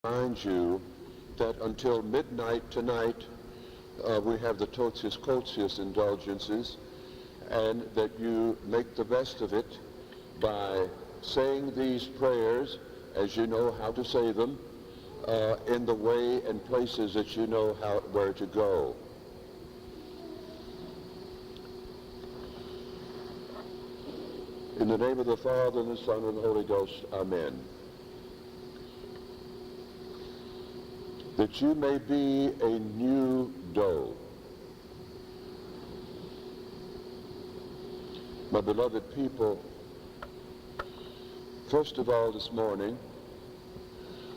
Remind you that until midnight tonight we have the Totius Cotius indulgences, and that you make the best of it by saying these prayers as you know how to say them, in the way and places that you know where to go. In the name of the Father, and the Son, and the Holy Ghost, amen. That you may be a new dough. My beloved people, first of all this morning,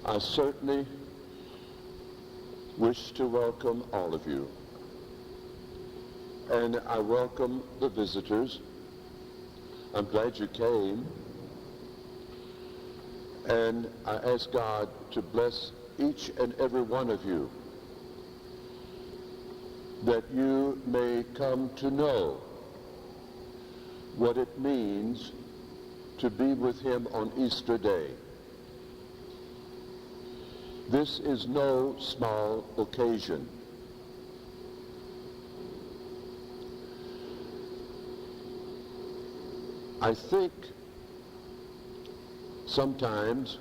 I certainly wish to welcome all of you. And I welcome the visitors. I'm glad you came. And I ask God to bless each and every one of you, that you may come to know what it means to be with him on Easter Day. This is no small occasion. I think sometimes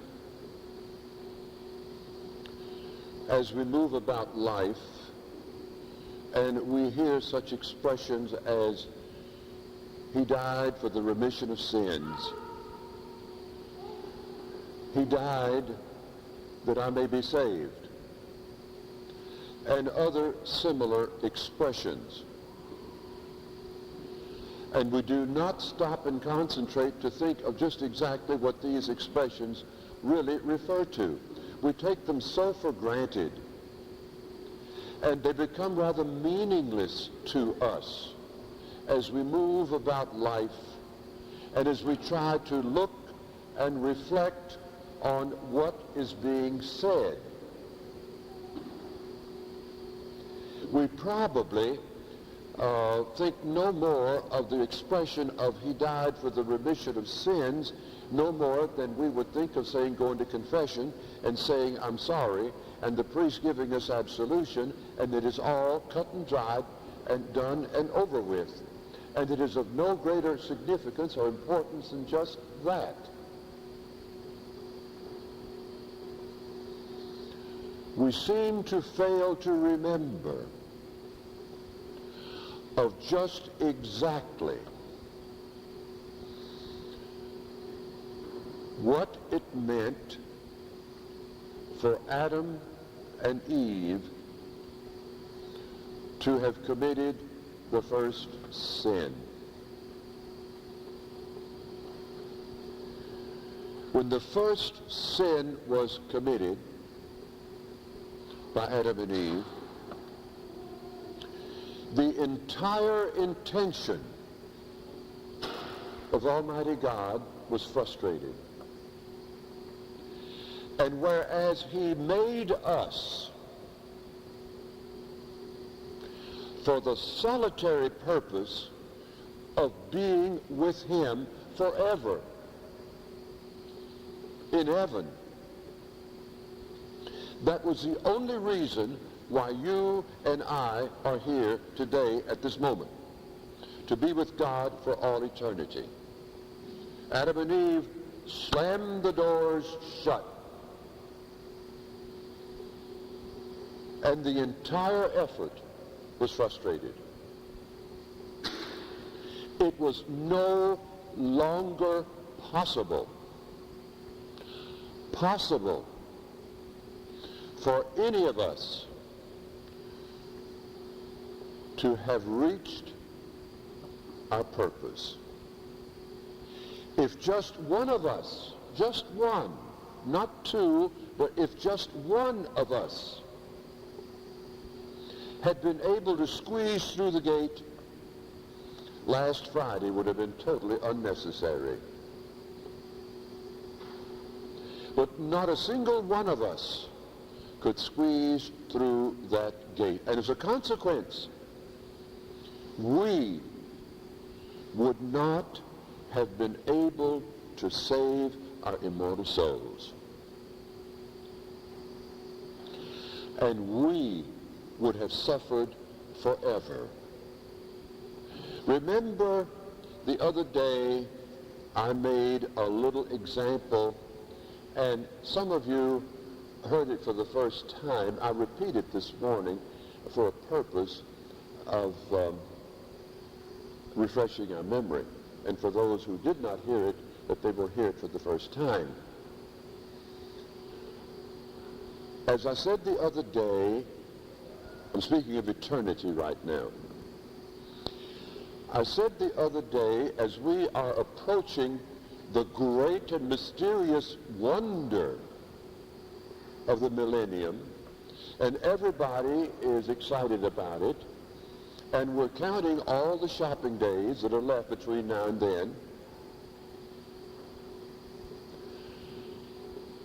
as we move about life and we hear such expressions as, he died for the remission of sins. He died that I may be saved. And other similar expressions. And we do not stop and concentrate to think of just exactly what these expressions really refer to. We take them so for granted, and they become rather meaningless to us as we move about life and as we try to look and reflect on what is being said. We probably think no more of the expression of he died for the remission of sins, no more than we would think of saying going to confession and saying I'm sorry, and the priest giving us absolution, and it is all cut and dried and done and over with. And it is of no greater significance or importance than just that. We seem to fail to remember of just exactly what it meant for Adam and Eve to have committed the first sin. When the first sin was committed by Adam and Eve, the entire intention of Almighty God was frustrated. And whereas he made us for the solitary purpose of being with him forever in heaven, that was the only reason why you and I are here today at this moment, to be with God for all eternity. Adam and Eve slammed the doors shut, and the entire effort was frustrated. It was no longer possible for any of us to have reached our purpose. If just one of us, just one, not two, but if just one of us had been able to squeeze through the gate, last Friday would have been totally unnecessary. But not a single one of us could squeeze through that gate. And as a consequence, we would not have been able to save our immortal souls. and we would have suffered forever. Remember the other day I made a little example, and some of you heard it for the first time. I repeat it this morning for a purpose of refreshing our memory, and for those who did not hear it, that they will hear it for the first time. As I said the other day, I'm speaking of eternity right now. I said the other day, as we are approaching the great and mysterious wonder of the millennium, and everybody is excited about it, and we're counting all the shopping days that are left between now and then.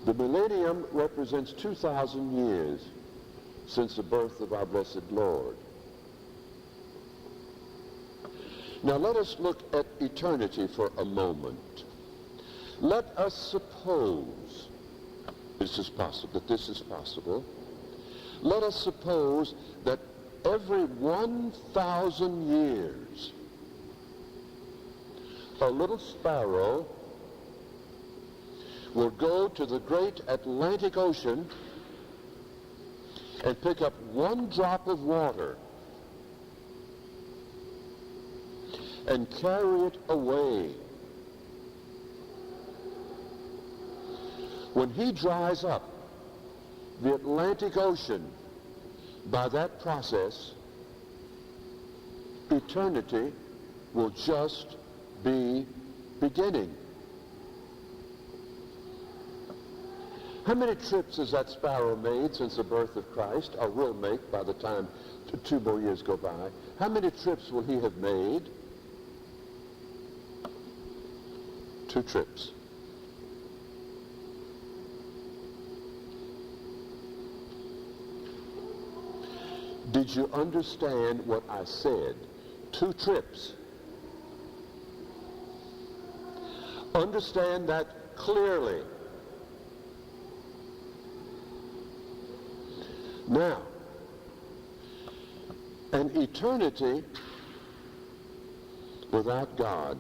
The millennium represents 2,000 years since the birth of our blessed Lord. Now let us look at eternity for a moment. Let us suppose this is possible. Let us suppose that every 1,000 years a little sparrow will go to the great Atlantic Ocean and pick up one drop of water and carry it away. When he dries up the Atlantic Ocean by that process, eternity will just be beginning. How many trips has that sparrow made since the birth of Christ, or will make by the time 2 more years go by? How many trips will he have made? 2 trips. Did you understand what I said? 2 trips. Understand that clearly. Now, an eternity without God,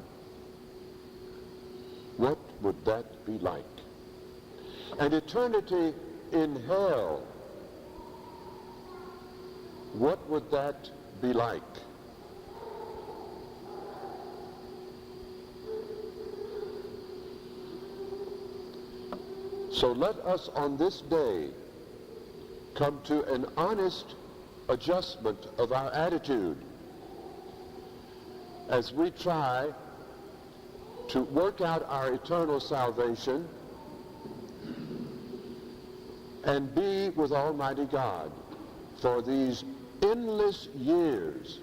what would that be like? An eternity in hell, what would that be like? So let us on this day come to an honest adjustment of our attitude as we try to work out our eternal salvation and be with Almighty God for these endless years.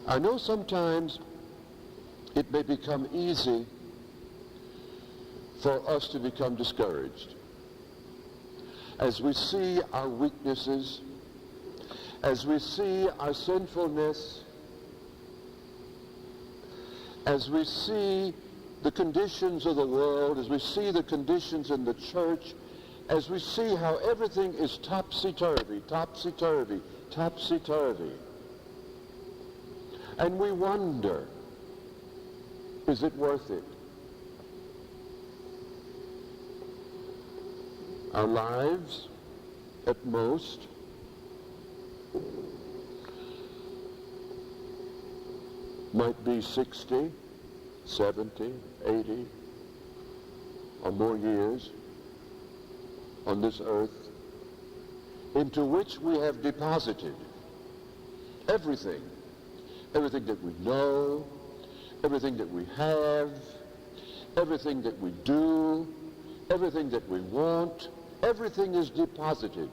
I know sometimes it may become easy for us to become discouraged as we see our weaknesses, as we see our sinfulness, as we see the conditions of the world, as we see the conditions in the church, as we see how everything is topsy-turvy, topsy-turvy, topsy-turvy. And we wonder, is it worth it? Our lives, at most, might be 60, 70, 80, or more years on this earth, into which we have deposited everything that we know, everything that we have, everything that we do, everything that we want. Everything is deposited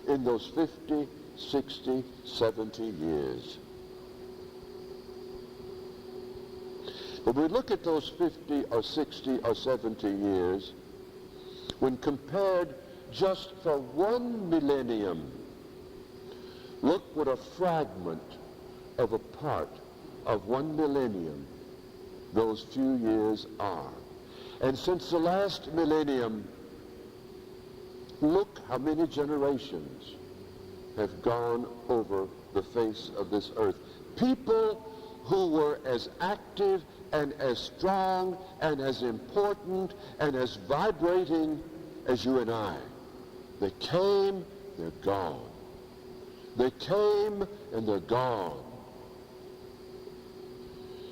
in those 50, 60, 70 years. When we look at those 50 or 60 or 70 years, when compared just for 1 millennium, look what a fragment of a part of 1 millennium those few years are. And since the last millennium Look how many generations have gone over the face of this earth. People who were as active and as strong and as important and as vibrating as you and I. They came, they're gone. They came and they're gone.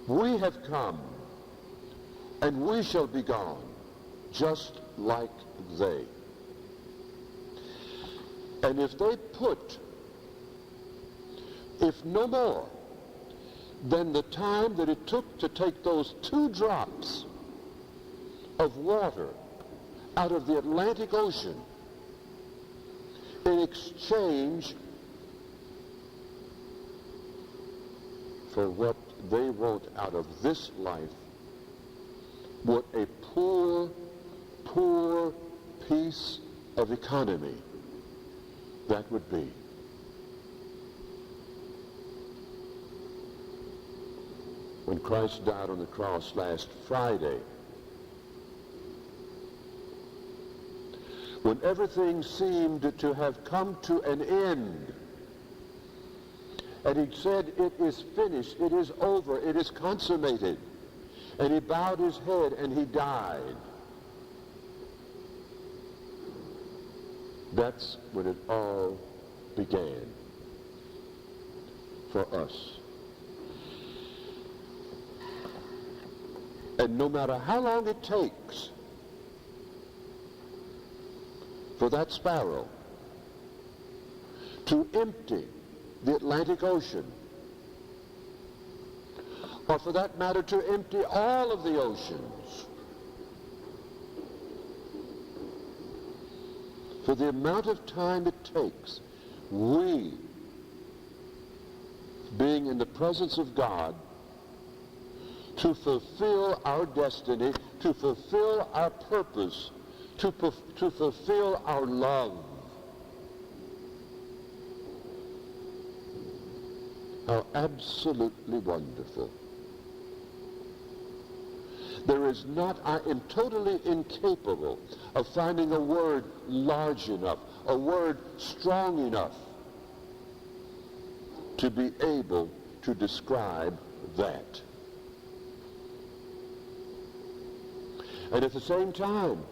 We have come and we shall be gone, just like they. And if they put, if no more than the time that it took to take those 2 drops of water out of the Atlantic Ocean in exchange for what they want out of this life, what a poor, poor piece of economy that would be. When Christ died on the cross last Friday, when everything seemed to have come to an end, and he said, "It is finished, it is over, it is consummated," and he bowed his head and he died. That's when it all began for us. And no matter how long it takes for that sparrow to empty the Atlantic Ocean, or for that matter to empty all of the oceans, for the amount of time it takes, we, being in the presence of God, to fulfill our destiny, to fulfill our purpose, to fulfill our love. How absolutely wonderful. There is not, I am totally incapable of finding a word large enough, a word strong enough to be able to describe that. And at the same time,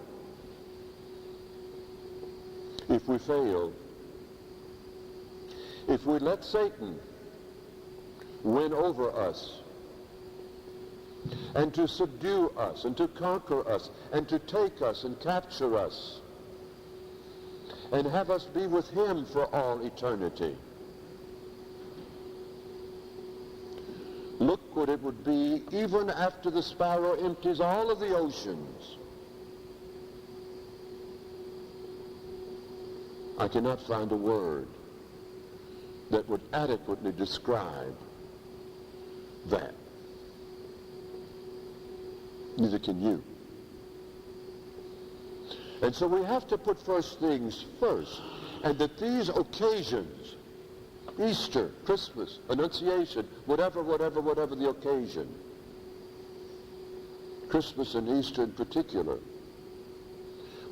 if we fail, if we let Satan win over us and to subdue us and to conquer us and to take us and capture us and have us be with him for all eternity, look what it would be even after the sparrow empties all of the oceans. I cannot find a word that would adequately describe that. Neither can you. And so we have to put first things first, and that these occasions, Easter, Christmas, Annunciation, whatever the occasion, Christmas and Easter in particular,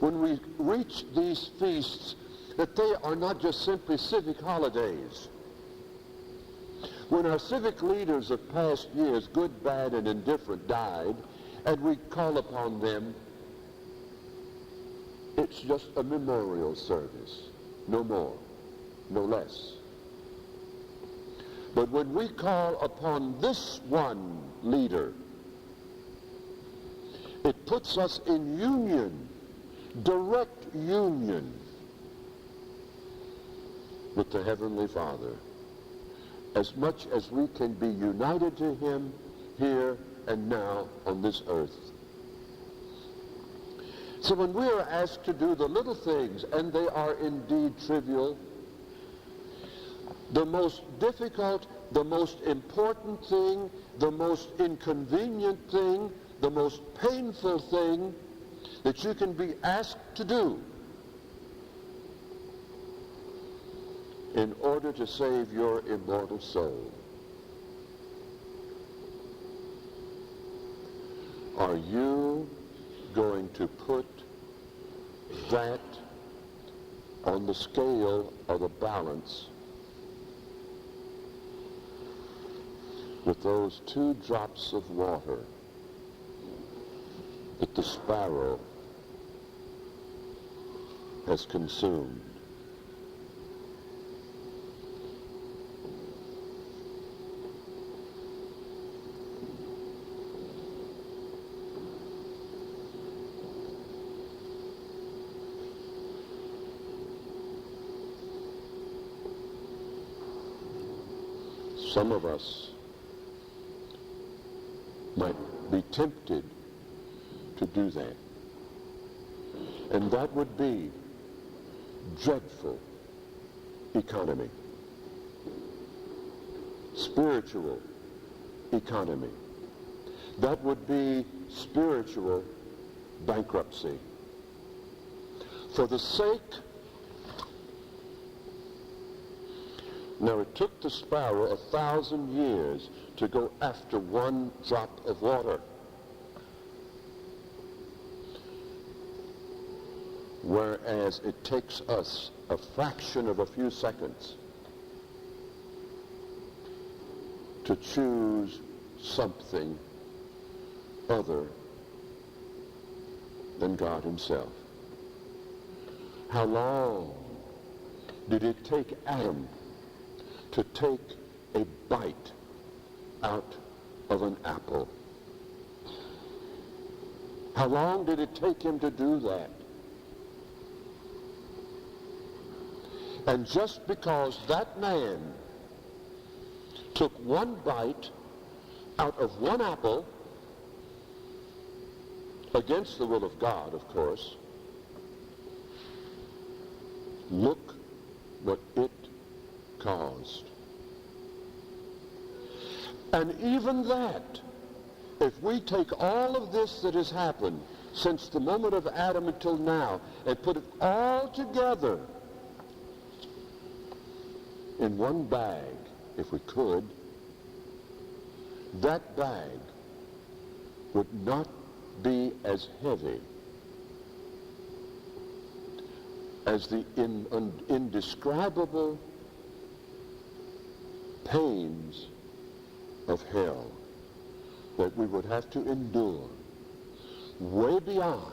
when we reach these feasts, that they are not just simply civic holidays. When our civic leaders of past years, good, bad, and indifferent, died, and we call upon them, it's just a memorial service, no more, no less. But when we call upon this one leader, it puts us in union, direct union with the Heavenly Father, as much as we can be united to him here and now on this earth. So when we are asked to do the little things, and they are indeed trivial, the most difficult, the most important thing, the most inconvenient thing, the most painful thing that you can be asked to do in order to save your immortal soul. Are you going to put that on the scale or the balance with those 2 drops of water that the sparrow has consumed. Some of us might be tempted to do that. And that would be dreadful economy, spiritual economy. That would be spiritual bankruptcy. For the sake, now it took the sparrow 1,000 years to go after 1 drop of water. Whereas it takes us a fraction of a few seconds to choose something other than God himself. How long did it take Adam to take a bite out of an apple? How long did it take him to do that? And just because that man took 1 bite out of 1 apple, against the will of God, of course, look what it caused. And even that, if we take all of this that has happened since the moment of Adam until now and put it all together in 1 bag, if we could, that bag would not be as heavy as the indescribable pains of hell that we would have to endure way beyond,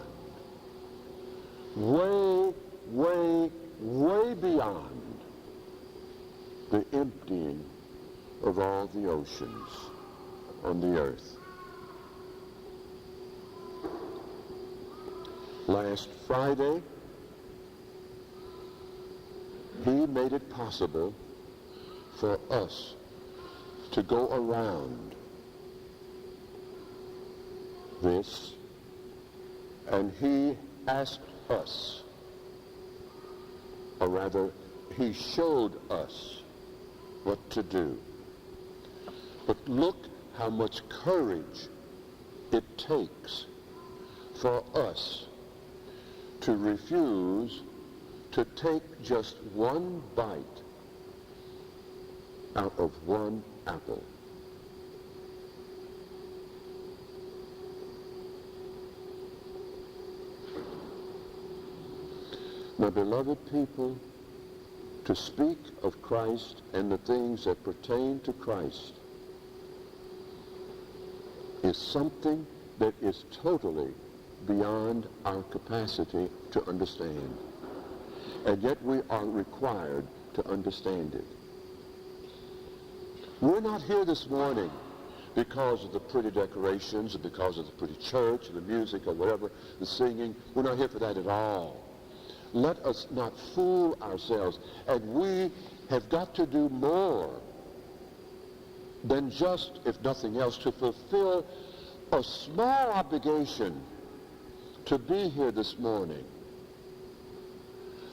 way beyond the emptying of all the oceans on the earth. Last Friday, he made it possible for us to go around this, and he asked us, or rather, he showed us what to do. But look how much courage it takes for us to refuse to take just 1 bite out of 1 apple. My beloved people, to speak of Christ and the things that pertain to Christ is something that is totally beyond our capacity to understand. And yet we are required to understand it. We're not here this morning because of the pretty decorations or because of the pretty church or the music or whatever, the singing. We're not here for that at all. Let us not fool ourselves. And we have got to do more than just, if nothing else, to fulfill a small obligation to be here this morning.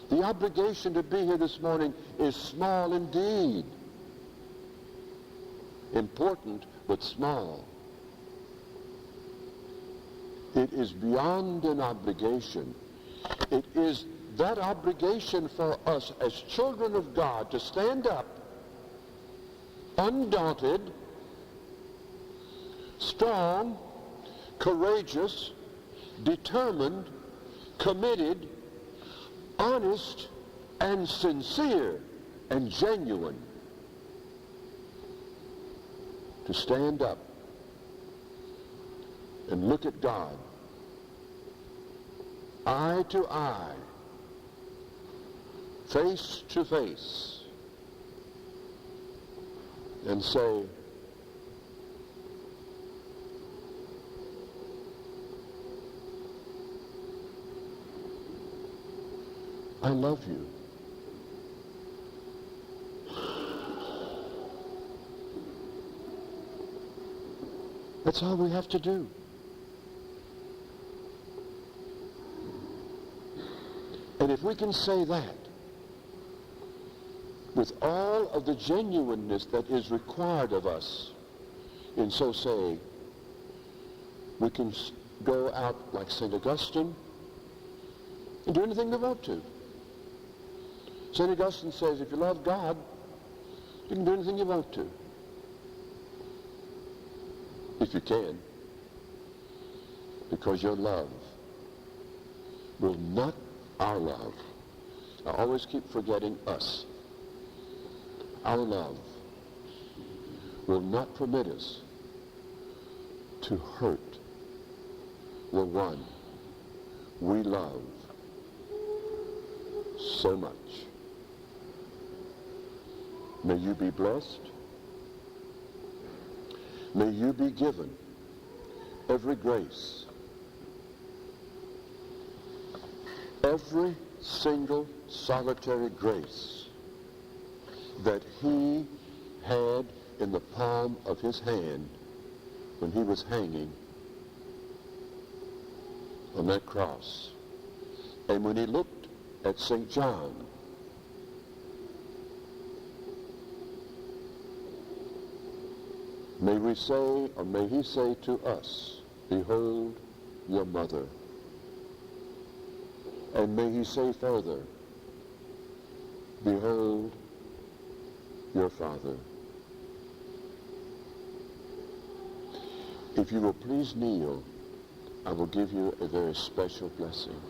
The obligation to be here this morning is small indeed. Important, but small. It is beyond an obligation. It is that obligation for us as children of God to stand up, undaunted, strong, courageous, determined, committed, honest, and sincere and genuine to stand up and look at God eye to eye, face to face, and say, I love you. That's all we have to do. And if we can say that with all of the genuineness that is required of us in so saying, we can go out like St. Augustine and do anything we want to. St. Augustine says, if you love God, you can do anything you want to. If you can. Because your love will not, our love, I always keep forgetting us. Our love will not permit us to hurt the one we love so much. May you be blessed. May you be given every grace, every single solitary grace that he had in the palm of his hand when he was hanging on that cross. And when he looked at St. John, may we say, or may he say to us, behold your mother. And may he say further, behold your father. If you will please kneel, I will give you a very special blessing.